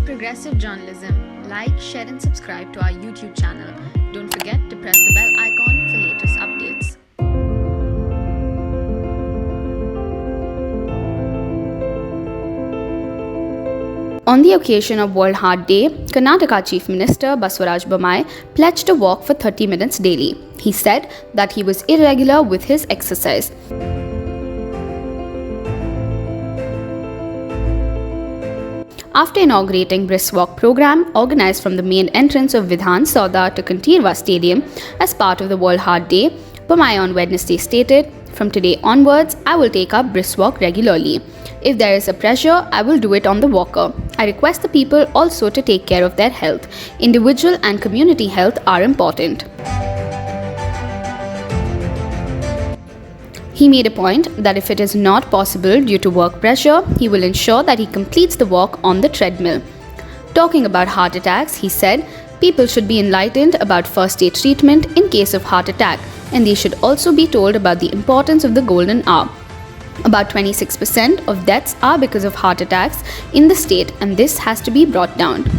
progressive journalism, like, share, and subscribe to our YouTube channel. Don't forget to press the bell icon for latest updates. On the occasion of World Heart Day, Karnataka Chief Minister Basavaraj Bommai pledged to walk for 30 minutes daily. He said that he was irregular with his exercise. After inaugurating brisk walk program organized from the main entrance of Vidhan Sauda to Kantirva Stadium as part of the World Heart Day, Bommai on Wednesday stated, "From today onwards, I will take up brisk walk regularly. If there is a pressure, I will do it on the walker. I request the people also to take care of their health. Individual and community health are important." He made a point that if it is not possible due to work pressure, he will ensure that he completes the walk on the treadmill. Talking about heart attacks, he said, people should be enlightened about first aid treatment in case of heart attack, and they should also be told about the importance of the golden hour. About 26% of deaths are because of heart attacks in the state, and this has to be brought down.